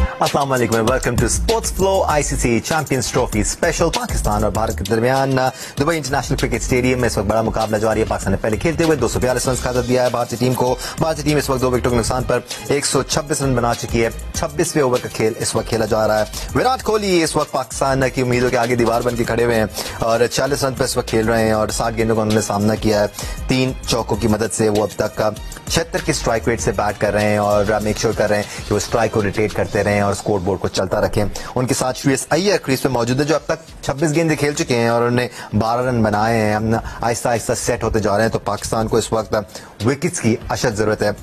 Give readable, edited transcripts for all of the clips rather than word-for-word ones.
अस्सलाम वालेकुम, welcome to Sports Flow. ICC Champions Trophy special Pakistan और भारत के दरमियान दुबई इंटरनेशनल क्रिकेट स्टेडियम में इस वक्त बड़ा मुकाबला जारी है। पाकिस्तान ने पहले खेलते हुए 242 रन का आदत दिया है भारतीय टीम को। भारतीय टीम इस वक्त 2 विकेटों के नुकसान पर 126 रन बना चुकी है। 26वें ओवर का खेल इस वक्त खेला जा रहा है। विराट कोहली इस वक्त पाकिस्तान की उम्मीदों के आगे दीवार बन के खड़े हुए हैं और 40 रन पर इस वक्त खेल रहे हैं और 60 गेंदों का उन्होंने सामना किया है। 3 चौकों की मदद से वो अब तक 76 की स्ट्राइक रेट से बैट कर रहे हैं और मेक श्योर कर रहे हैं कि वो स्ट्राइक को रोटेट करते रहें और स्कोर बोर्ड को चलता रखें। उनके साथ श्रेयस अय्यर क्रीज पे मौजूद है जो अब तक 26 गेंदें खेल चुके हैं और उन्होंने 12 रन बनाए हैं। आहिस्ता आहिस्ता सेट होते जा रहे हैं, तो पाकिस्तान को इस वक्त विकेट्स की अशद जरूरत है।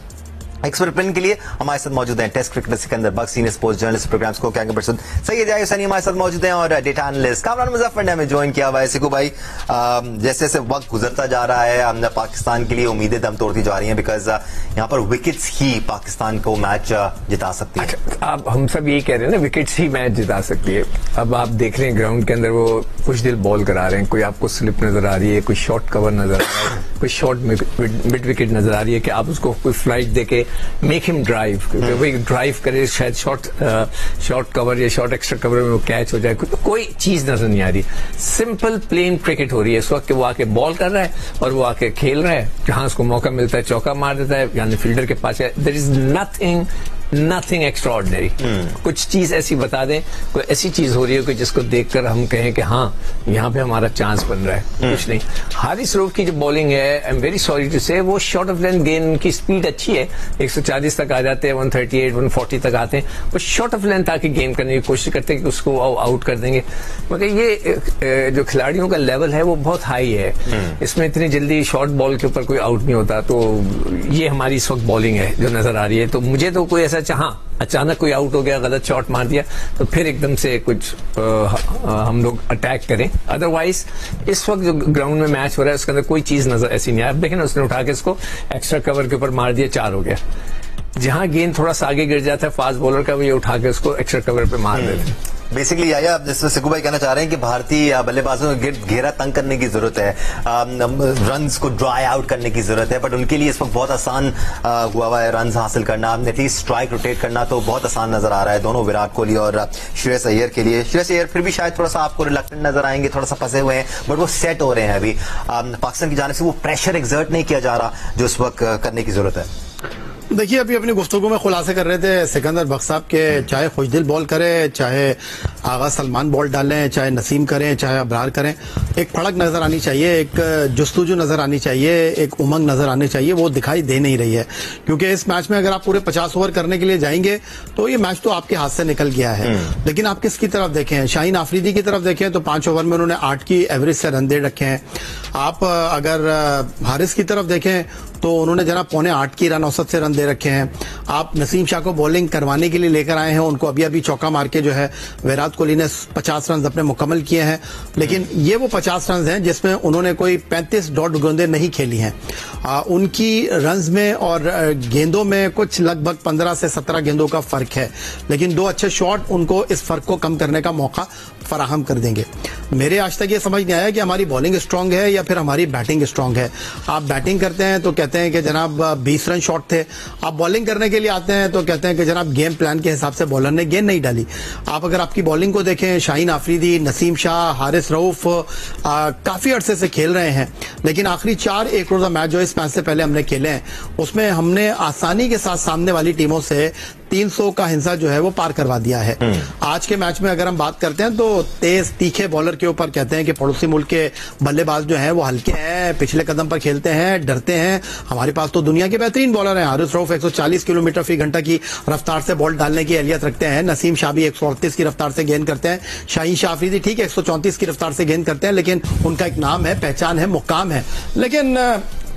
एक्सपर्ट ओपिनियन के लिए हमारे साथ मौजूद हैं टेस्ट क्रिकेटर सिकंदर बख्श, सीनियर स्पोर्ट्स जर्नलिस्ट प्रोग्राम्स को कैंगर पर्सन सैयद हुसैनी हमारे साथ मौजूद हैं और डेटा एनालिस्ट कामरान मुजफ्फर ने हमें ज्वाइन किया हुआ है। सिकू भाई, जैसे जैसे वक्त गुजरता जा रहा है हमने पाकिस्तान के लिए उम्मीदें दम तोड़ती जा रही हैं, बिकॉज यहाँ पर विकेट्स ही पाकिस्तान को मैच जिता सकती है। अब हम सब यही कह रहे हैं ना, विकेट्स ही मैच जिता सकती है। अब आप देख रहे हैं ग्राउंड के अंदर वो कुछ दिल बॉल करा रहे हैं, कोई आपको स्लिप नजर आ रही है, कोई शॉर्ट कवर नजर आ रहा है, कोई शॉर्ट मिड विकेट नजर आ रही है कि आप उसको कोई फ्लाइट देके मेक हिम ड्राइव, क्योंकि वही ड्राइव करे, शायद शॉर्ट कवर या शॉर्ट एक्स्ट्रा कवर में वो कैच हो जाए। कोई चीज नजर नहीं आ रही। सिंपल प्लेन क्रिकेट हो रही है इस वक्त कि वो आके बॉल कर रहा है और वो आके खेल रहा है, जहां उसको मौका मिलता है चौका मार देता है, यानी फील्डर के पास है। There is nothing extraordinary. कुछ चीज ऐसी बता दें, कोई ऐसी चीज हो रही है कि जिसको देखकर हम कहें कि हाँ यहाँ पे हमारा चांस बन रहा है। कुछ नहीं। हारिस रऊफ की जो बॉलिंग है, I am very sorry to say, वो शॉर्ट ऑफ लेंथ गेंद की स्पीड अच्छी है, 140 तक आ जाते हैं, 138 140 तक आते हैं। वो शॉर्ट ऑफ लेंथ आके गेंद करने की कोशिश करते हैं कि उसको आउट कर देंगे, मगर ये जो खिलाड़ियों का लेवल है वो बहुत हाई है। इसमें इतनी जल्दी शॉर्ट बॉल के ऊपर कोई आउट नहीं होता। तो ये हमारी इस वक्त बॉलिंग है जो नजर आ रही है। तो मुझे तो कोई ऐसा अचानक कोई आउट हो गया, गलत शॉट मार दिया, तो फिर एकदम से कुछ हम लोग अटैक करें। अदरवाइज इस वक्त जो ग्राउंड में मैच हो रहा है उसके अंदर कोई चीज नजर ऐसी नहीं है। अब देखें ना, उसने उठा के इसको एक्स्ट्रा कवर के ऊपर मार दिया, 4 हो गया। जहां गेंद थोड़ा सा आगे गिर जाता है फास्ट बॉलर का, वो ये उठा के उसको एक्स्ट्रा कवर पे मार देते हैं। बेसिकली आया जिसमें सिकू भाई कहना चाह रहे हैं कि भारतीय बल्लेबाजों को घेरा तंग करने की जरूरत है, रन्स को ड्राई आउट करने की जरूरत है, बट उनके लिए इस वक्त बहुत आसान हुआ है रन्स हासिल करना, एटलीस्ट स्ट्राइक रोटेट करना तो बहुत आसान नजर आ रहा है दोनों, विराट कोहली और श्रेयस अय्यर के लिए। श्रेयस अय्यर फिर भी शायद थोड़ा सा आपको रिलक्टेंट नजर आएंगे, थोड़ा सा फंसे हुए हैं, बट वो सेट हो रहे हैं अभी। पाकिस्तान की जाने से वो प्रेशर एक्सर्ट नहीं किया जा रहा जो इस वक्त करने की जरूरत है। देखिए, अभी अपनी गुफ्तगू में खुलासे कर रहे थे सिकंदर बख्श साहब के, चाहे खुशदिल बॉल करे, चाहे आगा सलमान बॉल डालें, चाहे नसीम करें, चाहे अबरार करें, एक फड़क नजर आनी चाहिए, एक जुस्तुजू नजर आनी चाहिए, एक उमंग नजर आनी चाहिए। वो दिखाई दे नहीं रही है, क्योंकि इस मैच में अगर आप पूरे 50 ओवर करने के लिए जाएंगे तो ये मैच तो आपके हाथ से निकल गया है। लेकिन आप किसकी तरफ देखें, शाहीन आफरीदी की तरफ देखें तो 5 ओवर में उन्होंने 8 की एवरेज से रन दे रखे हैं। आप अगर हारिस की तरफ देखें तो उन्होंने जनाब 7.25 की रन औसत से रन दे रखे हैं। आप नसीम शाह को बॉलिंग करवाने के लिए लेकर आए हैं, उनको अभी अभी चौका मार के जो है विराट कोहली ने 50 रन अपने मुकम्मल किए हैं। लेकिन ये वो 50 रन हैं जिसमें उन्होंने कोई 35 डॉट गेंदें नहीं खेली हैं। उनकी रन्स में और गेंदों में कुछ लगभग 15 से 17 गेंदों का फर्क है, लेकिन 2 अच्छे शॉट उनको इस फर्क को कम करने का मौका फराहम कर देंगे। मेरे आज तक ये समझ नहीं आया कि हमारी बॉलिंग स्ट्रांग है या फिर हमारी बैटिंग स्ट्रांग है। आप बैटिंग करते हैं तो कहते हैं कि जनाब 20 रन शॉट थे, आप बॉलिंग करने के लिए आते हैं तो कहते हैं कि जनाब गेम प्लान के हिसाब से बॉलर ने गेंद नहीं डाली। आप अगर आपकी बॉलिंग को देखें, शाहीन आफरीदी, नसीम शाह, हारिस रऊफ काफी अरसे से खेल रहे हैं, लेकिन आखिरी 4 एक रोजा मैच जो इस मैच से पहले हमने खेले हैं उसमें हमने आसानी के साथ सामने वाली टीमों से 300 का हिंसा जो है वो पार करवा दिया है। आज के मैच में अगर हम बात करते हैं तो तेज तीखे बॉलर के ऊपर कहते हैं कि पड़ोसी मुल्क के बल्लेबाज जो हैं वो हल्के हैं, पिछले कदम पर खेलते हैं, डरते हैं। हमारे पास तो दुनिया के बेहतरीन बॉलर हैं। हारिस रऊफ 140 किलोमीटर फी घंटा की रफ्तार से बॉल डालने की अहलियत रखते हैं। नसीम शाह भी 138 की रफ्तार से गेंद करते हैं। शाहीन शाह आफरीदी ठीक है 134 की रफ्तार से गेंद करते हैं, लेकिन उनका एक नाम है, पहचान है, मुकाम है। लेकिन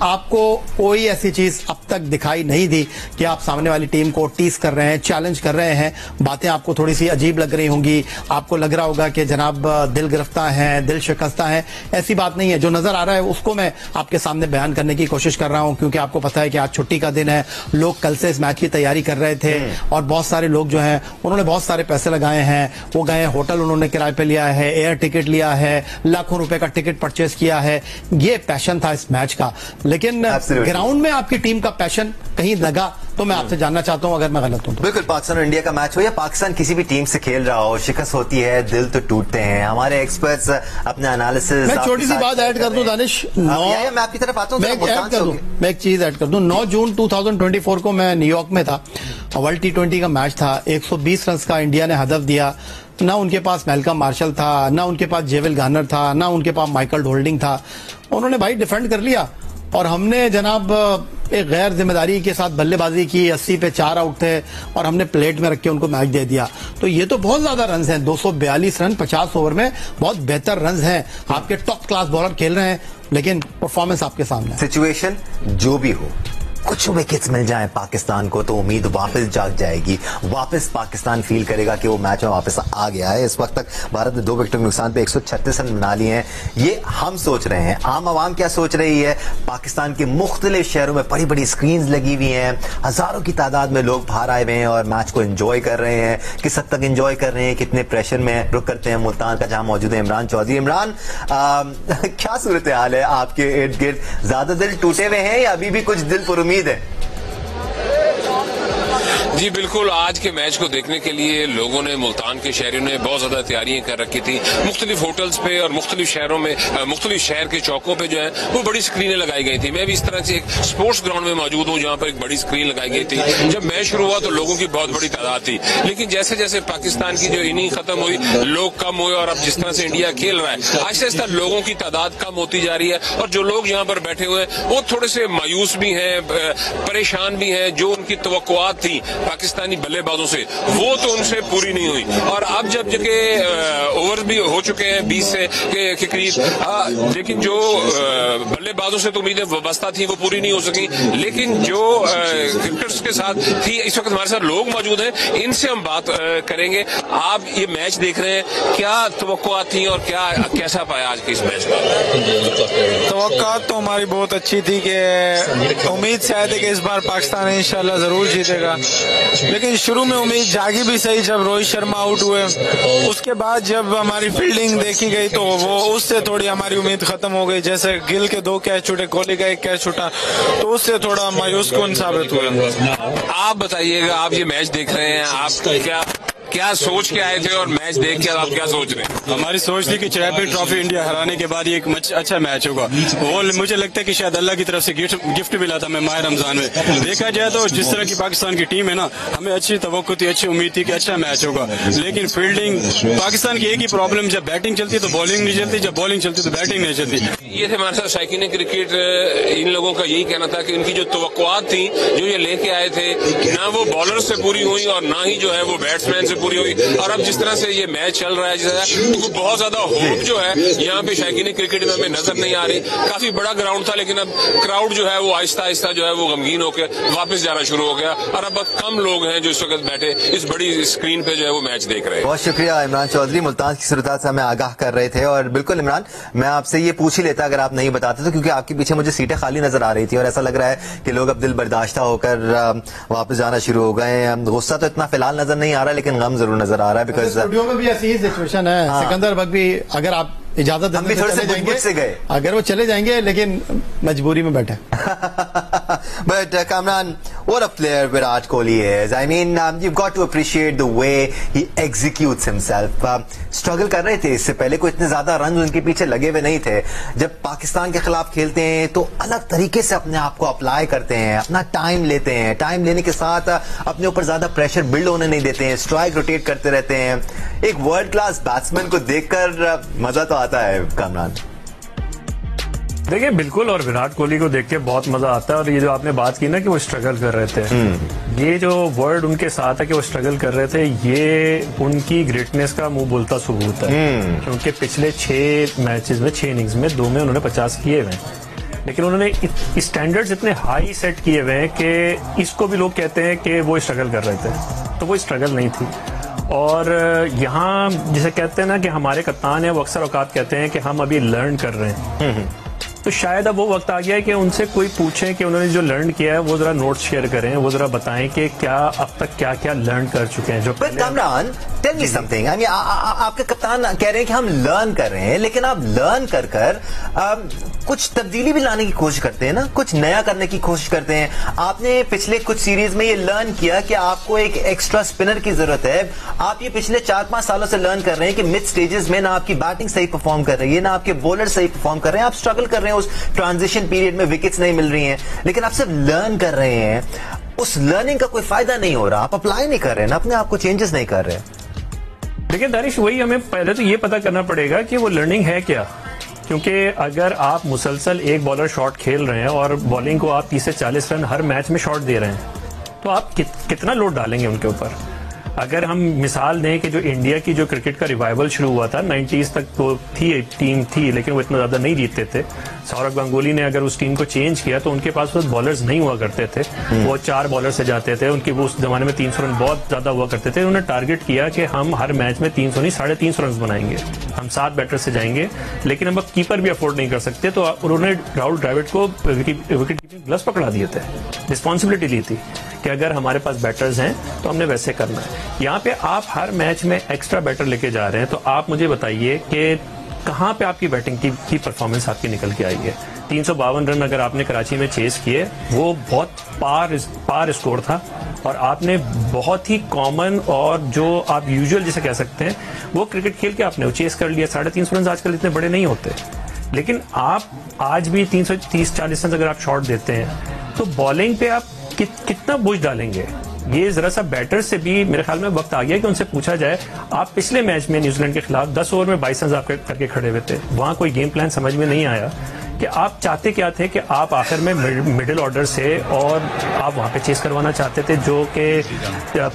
आपको कोई ऐसी चीज अब तक दिखाई नहीं दी कि आप सामने वाली टीम को टीज कर रहे हैं, चैलेंज कर रहे हैं। बातें आपको थोड़ी सी अजीब लग रही होंगी, आपको लग रहा होगा कि जनाब दिल गिरफ्ता है, दिल शिकस्ता है। ऐसी बात नहीं है। जो नजर आ रहा है उसको मैं आपके सामने बयान करने की कोशिश कर रहा हूं, क्योंकि आपको पता है कि आज छुट्टी का दिन है। लोग कल से इस मैच की तैयारी कर रहे थे और बहुत सारे लोग जो हैं उन्होंने बहुत सारे पैसे लगाए हैं। वो गए, होटल उन्होंने किराए पे लिया है, एयर टिकट लिया है, लाखों रुपए का टिकट परचेज किया है। ये पैशन था इस मैच का। लेकिन ग्राउंड में आपकी टीम का पैशन कहीं लगा तो मैं आपसे जानना चाहता हूं अगर मैं गलत हूं तो। बिल्कुल, पाकिस्तान और इंडिया का मैच हो या पाकिस्तान किसी भी टीम से खेल रहा हो, शिकस्त होती है, दिल तो टूटते हैं। हमारे एक्सपर्ट्स अपने एनालिसिस। मैं छोटी सी बात ऐड कर दूं दानिश, मैं आपकी तरफ आता हूं, मैं एक चीज ऐड कर दूं। 9 जून 2024 को मैं न्यूयॉर्क में था, वर्ल्ड T20 का मैच था। 120 रन का इंडिया ने हदफ दिया। ना उनके पास मैल्कम मार्शल था, ना उनके पास जेविल गार्नर था, ना उनके पास माइकल होल्डिंग था। उन्होंने भाई डिफेंड कर लिया और हमने जनाब एक गैर जिम्मेदारी के साथ बल्लेबाजी की। 80 पे 4 आउट थे और हमने प्लेट में रख के उनको मैच दे दिया। तो ये तो बहुत ज्यादा रन हैं, 242 रन 50 ओवर में, बहुत बेहतर रन हैं। आपके टॉप क्लास बॉलर खेल रहे हैं लेकिन परफॉर्मेंस आपके सामने। सिचुएशन जो भी हो, कुछ विकेट्स मिल जाए पाकिस्तान को तो उम्मीद वापस जाग जाएगी। वापस पाकिस्तान फील करेगा कि वो मैच में वापस आ गया है। इस वक्त तक भारत ने 2 विकेटों के नुकसान पे 136 रन बना लिए हैं। ये हम सोच रहे हैं, आम आवाम क्या सोच रही है? पाकिस्तान के मुख्तलिफ शहरों में बड़ी बड़ी स्क्रीन लगी हुई हैं, हजारों की तादाद में लोग बाहर आए हुए हैं और मैच को एंजॉय कर रहे हैं। किस हद तक एंजॉय कर रहे हैं, कितने प्रेशर में रुक करते हैं मुल्तान का, जहां मौजूद है इमरान चौधरी। इमरान, क्या सूरत हाल है आपके इर्द गिर्द? ज्यादा दिल टूटे हुए हैं या अभी भी कुछ दिल पर उम्मीद है? जी बिल्कुल, आज के मैच को देखने के लिए लोगों ने, मुल्तान के शहरियों ने बहुत ज्यादा तैयारियां कर रखी थी। मुख्तलिफ होटल्स पे और मुख्तलिफ शहरों में, मुख्तलिफ शहर के चौकों पे जो है वो बड़ी स्क्रीनें लगाई गई थी। मैं भी इस तरह से एक स्पोर्ट्स ग्राउंड में मौजूद हूँ जहां पर एक बड़ी स्क्रीन लगाई गई थी। जब मैच शुरू हुआ तो लोगों की बहुत बड़ी तादाद थी, लेकिन जैसे जैसे पाकिस्तान की जो इनिंग खत्म हुई, लोग कम हुए और अब जिस तरह से इंडिया खेल रहा है, आहिस्ता आहिस्ता लोगों की तादाद कम होती जा रही है। और जो लोग यहाँ पर बैठे हुए हैं वो थोड़े से मायूस भी हैं, परेशान भी हैं। जो उनकी तवक्कुआत थी पाकिस्तानी बल्लेबाजों से, वो तो उनसे पूरी नहीं हुई। और अब जब जगह ओवर भी हो चुके हैं 20 से के करीब, लेकिन जो बल्लेबाजों से तो उम्मीदें वाबस्ता थी वो पूरी नहीं हो सकी। लेकिन जो क्रिकेटर्स के साथ थी, इस वक्त हमारे साथ लोग मौजूद हैं, इनसे हम बात करेंगे। आप ये मैच देख रहे हैं, क्या तवक्कुआत थी और कैसा पाया आज के इस मैच का? तवक्कुआत तो हमारी बहुत अच्छी थी कि उम्मीद शायद है कि इस बार पाकिस्तान इंशाल्लाह जरूर जीतेगा। लेकिन शुरू में उम्मीद जागी भी सही जब रोहित शर्मा आउट हुए। उसके बाद जब हमारी फील्डिंग देखी गई तो वो उससे थोड़ी हमारी उम्मीद खत्म हो गई। जैसे गिल के 2 कैच छूटे, कोहली का 1 कैच छूटा, तो उससे थोड़ा मायूस कौन साबित हुआ। आप बताइएगा, आप ये मैच देख रहे हैं, आप क्या सोच के आए थे और मैच देख के आप क्या सोच रहे हैं? हमारी सोच थी कि चैंपियन ट्रॉफी इंडिया हराने के बाद ये एक अच्छा मैच होगा। वो मुझे लगता है कि शायद अल्लाह की तरफ से गिफ्ट मिला था मैं माह रमजान में। देखा जाए तो जिस तरह की पाकिस्तान की टीम है ना, हमें अच्छी तवक्कुत थी, अच्छी उम्मीद थी कि अच्छा मैच होगा। लेकिन फील्डिंग पाकिस्तान की एक ही प्रॉब्लम, जब बैटिंग चलती तो बॉलिंग नहीं चलती, जब बॉलिंग चलती तो बैटिंग नहीं चलती। ये थे हमारे साथ शायकीन क्रिकेट। इन लोगों का यही कहना था कि उनकी जो तवक्कुआत थी, जो ये लेके आए थे, ना वो बॉलर से पूरी हुई और ना ही जो है वो बैट्समैन से पूरी हुई। और अब जिस तरह से ये मैच चल रहा है, तो बहुत ज्यादा होप जो है यहाँ पे शायकीन क्रिकेट में हमें नजर नहीं आ रही। काफी बड़ा ग्राउंड था, लेकिन अब क्राउड जो है वो आहिस्ता आहिस्ता जो है वो गमगीन होकर वापस जाना शुरू हो गया और अब कम लोग हैं जो इस वक्त बैठे इस बड़ी स्क्रीन पे जो है वो मैच देख रहे हैं। बहुत शुक्रिया इमरान चौधरी, मुल्तान की सूरत से हमें आगाह कर रहे थे। और बिल्कुल इमरान, मैं आपसे ये पूछ ही लेता अगर आप नहीं बताते तो, क्योंकि आपके पीछे मुझे सीटें खाली नजर आ रही थी और ऐसा लग रहा है कि लोग अब दिल बर्दाश्ता होकर वापस जाना शुरू हो गए हैं। गुस्सा तो इतना फिलहाल नजर नहीं आ रहा, लेकिन गम जरूर नजर आ रहा है। बिकॉज स्टूडियो में भी ऐसी ही सिचुएशन है। सिकंदर वक्त भी अगर आप इजाजत देंगे थोड़े से जाएंगे से गए, अगर वो चले जाएंगे, लेकिन मजबूरी में बैठे। But Kamran, what a player Virat Kohli is. I mean, you've got to appreciate the way he executes himself. Struggle कर रहे थे इससे पहले, कोई इतने ज्यादा रन उनके पीछे लगे हुए नहीं थे। जब पाकिस्तान के खिलाफ खेलते हैं तो अलग तरीके से अपने आप को अप्लाई करते हैं, अपना टाइम लेते हैं, टाइम लेने के साथ अपने ऊपर ज्यादा प्रेशर बिल्ड होने नहीं देते हैं, स्ट्राइक रोटेट करते रहते हैं। एक वर्ल्ड क्लास बैट्समैन को देखकर मजा तो आता है कामरान। देखिए बिल्कुल, और विराट कोहली को देख के बहुत मजा आता है। और ये जो आपने बात की ना कि वो स्ट्रगल कर रहे थे, ये जो वर्ड उनके साथ है कि वो स्ट्रगल कर रहे थे, ये उनकी ग्रेटनेस का मुंह बोलता सबूत है। क्योंकि पिछले 6 मैचेस में, 6 इनिंग्स में 2 में उन्होंने 50 किए हुए हैं, लेकिन उन्होंने स्टैंडर्ड्स इतने हाई सेट किए हुए हैं कि इसको भी लोग कहते हैं कि वो स्ट्रगल कर रहे थे, तो वो स्ट्रगल नहीं थी। और यहाँ जिसे कहते हैं ना कि हमारे कप्तान है, वो अक्सर औकात कहते हैं कि हम अभी लर्न कर रहे हैं। तो शायद अब वो वक्त आ गया है कि उनसे कोई पूछे कि उन्होंने जो लर्न किया है वो जरा नोट्स शेयर करें, वो जरा बताएं कि क्या अब तक क्या क्या लर्न कर चुके हैं। जो Kamran, tell me something, I mean आपके कप्तान कह रहे हैं कि हम लर्न कर रहे हैं, लेकिन आप लर्न कर कुछ तब्दीली भी लाने की कोशिश करते हैं ना, कुछ नया करने की कोशिश करते हैं। आपने पिछले कुछ सीरीज में ये लर्न किया कि आपको एक एक्स्ट्रा स्पिनर की जरूरत है। आप ये पिछले 4-5 सालों से लर्न कर रहे हैं कि मिड स्टेजेस में ना आपकी बैटिंग सही परफॉर्म कर रही है, ना आपके बॉलर सही परफॉर्म कर रहे हैं, आप स्ट्रगल कर रहे हैं, उस ट्रांजिशन पीरियड में विकेट्स नहीं मिल रही हैं, लेकिन आप सिर्फ लर्न कर रहे हैं। उस लर्निंग का कोई फायदा नहीं हो रहा, आप अप्लाई नहीं कर रहे हैं, अपने आप को चेंजेस नहीं कर रहे। देखिए दानिश, वही हमें पहले तो ये पता करना पड़ेगा कि वो लर्निंग है क्या, क्योंकि अगर आप मुसलसल एक बॉलर शॉट खेल रहे हैं और बॉलिंग को आप 30 से 40 रन हर मैच में शॉट दे रहे हैं, तो आप कितना लोड डालेंगे उनके ऊपर। अगर हम मिसाल दें कि जो इंडिया की जो क्रिकेट का रिवाइवल शुरू हुआ था 90s तक, तो टीम थी लेकिन वो इतना ज्यादा नहीं जीतते थे। सौरभ गांगुली ने अगर उस टीम को चेंज किया तो उनके पास वो बॉलर्स नहीं हुआ करते थे, वो 4 बॉलर से जाते थे, उनके वो उस जमाने में 300 रन बहुत ज्यादा हुआ करते थे। उन्होंने टारगेट किया कि हम हर मैच में 300 नहीं 350 रन बनाएंगे, हम 7 बैटर से जाएंगे, लेकिन हम अब कीपर भी अफोर्ड नहीं कर सकते, तो उन्होंने राहुल द्रविड़ को विकेट कीपिंग ग्लव्स पकड़ा दिए थे, रिस्पॉन्सिबिलिटी ली थी कि अगर हमारे पास बैटर्स हैं तो हमने वैसे करना है। यहाँ पे आप हर मैच में एक्स्ट्रा बैटर लेके जा रहे हैं, तो आप मुझे बताइए कि कहाँ पे आपकी बैटिंग की परफॉर्मेंस आपकी निकल के आई है। 352 रन अगर आपने कराची में चेस किए, वो बहुत पार स्कोर था, और आपने बहुत ही कॉमन और जो आप यूजुअल जिसे कह सकते हैं वो क्रिकेट खेल के आपने वो चेस कर लिया। 350 रन आजकल इतने बड़े नहीं होते, लेकिन आप आज भी 330-40 रन अगर आप शॉट देते हैं तो बॉलिंग पे आप कितना बोझ डालेंगे। ये जरा सा बैटर से भी मेरे ख्याल में वक्त आ गया कि उनसे पूछा जाए, आप पिछले मैच में न्यूजीलैंड के खिलाफ 10 ओवर में 22 रन आप करके खड़े हुए थे, वहां कोई गेम प्लान समझ में नहीं आया कि आप चाहते क्या थे कि आप आखिर में मिडिल ऑर्डर से, और आप वहां पे चेस करवाना चाहते थे जो कि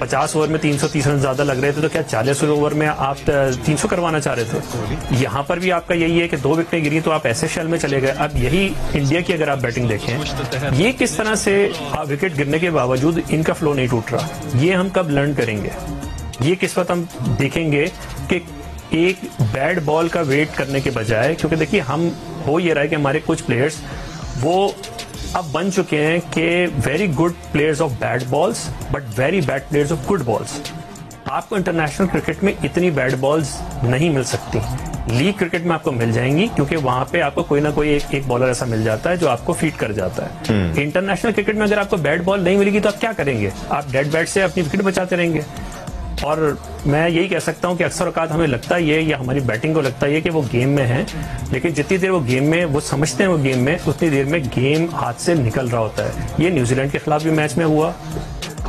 50 ओवर में 330 रन ज्यादा लग रहे थे, तो क्या 40 ओवर में आप 300 करवाना चाह रहे थे। यहाँ पर भी आपका यही है कि 2 विकेटें गिरी तो आप ऐसे शेल में चले गए। अब यही इंडिया की अगर आप बैटिंग देखें, ये किस तरह से विकेट गिरने के बावजूद इनका फ्लो नहीं टूट रहा, ये हम कब लर्न करेंगे, ये किस वक्त हम देखेंगे कि एक बैड बॉल का वेट करने के बजाय, क्योंकि देखिए हम हो ये रहा है कि हमारे कुछ प्लेयर्स वो अब बन चुके हैं कि very good players of bad balls but very bad players of good balls. आपको इंटरनेशनल क्रिकेट में इतनी बैड बॉल्स नहीं मिल सकती, लीग क्रिकेट में आपको मिल जाएंगी, क्योंकि वहां पे आपको कोई ना कोई एक बॉलर ऐसा मिल जाता है जो आपको फीड कर जाता है। इंटरनेशनल क्रिकेट में अगर आपको बैड बॉल नहीं मिलेगी तो आप क्या करेंगे, आप डेड बैट से अपनी विकेट बचाते रहेंगे। और मैं यही कह सकता हूं कि अक्सर औकात हमें लगता ही है, या हमारी बैटिंग को लगता है कि वो गेम में है, लेकिन जितनी देर वो गेम में वो समझते हैं वो गेम में, उतनी देर में गेम हाथ से निकल रहा होता है। ये न्यूजीलैंड के खिलाफ भी मैच में हुआ,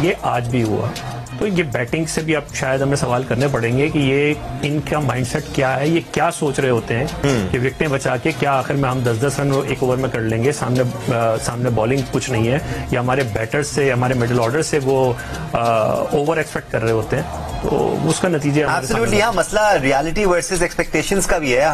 ये आज भी हुआ। तो ये बैटिंग से भी अब शायद हमें सवाल करने पड़ेंगे कि ये इनका माइंडसेट क्या है, ये क्या सोच रहे होते हैं कि विकेटें बचा के क्या आखिर में हम 10-10 रन एक ओवर में कर लेंगे, सामने बॉलिंग कुछ नहीं है, या हमारे बैटर्स से हमारे मिडिल ऑर्डर से वो ओवर एक्सपेक्ट कर रहे होते हैं, तो उसका नतीजा एब्सोल्युटली। हाँ, मसला रियलिटी वर्सेस एक्सपेक्टेशंस का भी है।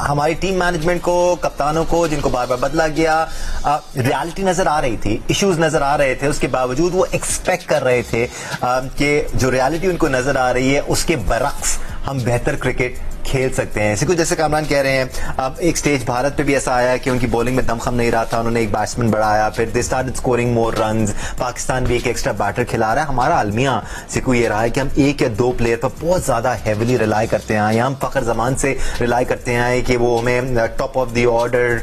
हमारी टीम मैनेजमेंट को, कप्तानों को, जिनको बार बार बदला गया, रियलिटी नजर आ रही थी, इश्यूज नजर आ रहे थे, उसके बावजूद वो एक्सपेक्ट कर रहे थे कि जो रियलिटी उनको नजर आ रही है उसके बरक्स हम बेहतर क्रिकेट खेल सकते हैं। इसी जैसे कामरान कह रहे हैं, अब एक स्टेज भारत पे भी ऐसा आया कि उनकी बॉलिंग में दमखम नहीं रहा था, उन्होंने एक बैट्समैन बढ़ाया, फिर they started scoring more runs. Pakistan भी एक एक्स्ट्रा बैटर खिला रहा है। हमारा अलमिया सिकू ये रहा है कि हम 1 या 2 प्लेयर पर बहुत ज्यादा हेविली रिलाई करते हैं, या हम फखर जमान से रिलाई करते हैं कि वो हमें टॉप ऑफ द ऑर्डर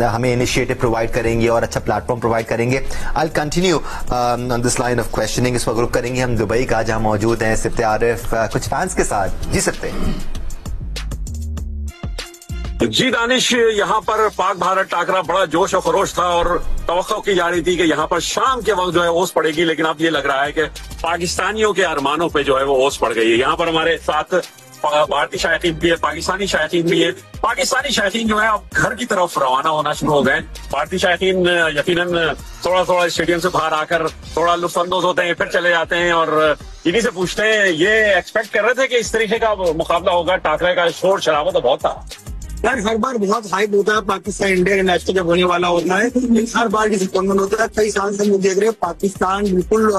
हमें इनिशिएटिव प्रोवाइड करेंगे और अच्छा प्लेटफॉर्म प्रोवाइड करेंगे। I continue on this line of questioning. इस वक्त रुक करेंगे हम दुबई का, जहां मौजूद हैं सिफ्ते आरिफ कुछ फैंस के साथ। जी सिफ्ते। जी दानिश, यहाँ पर पाक भारत टाकरा बड़ा जोश और खरोश था, और तवक्को की जा रही थी कि यहाँ पर शाम के वक्त जो है ओस पड़ेगी, लेकिन अब ये लग रहा है कि पाकिस्तानियों के अरमानों पे जो है वो ओस पड़ गई है। यहाँ पर हमारे साथ भारतीय शायकीन भी है, पाकिस्तानी शायकीन भी है। पाकिस्तानी शायकीन जो है अब घर की तरफ रवाना होना शुरू हो गए। भारतीय शायकीन यकीनन थोड़ा थोड़ा स्टेडियम से बाहर आकर थोड़ा लुत्फअंदोज होते हैं, फिर चले जाते हैं, और इन्हीं से पूछते हैं, ये एक्सपेक्ट कर रहे थे कि इस तरीके का मुकाबला होगा? टाकरे का शोर शराबा तो बहुत था यार, हर बार बहुत हाइप होता है पाकिस्तान इंडिया के मैच जब होने वाला होता है, हर बार डिसअपॉइंटमेंट होता है। कई साल से हम देख रहे हैं पाकिस्तान बिल्कुल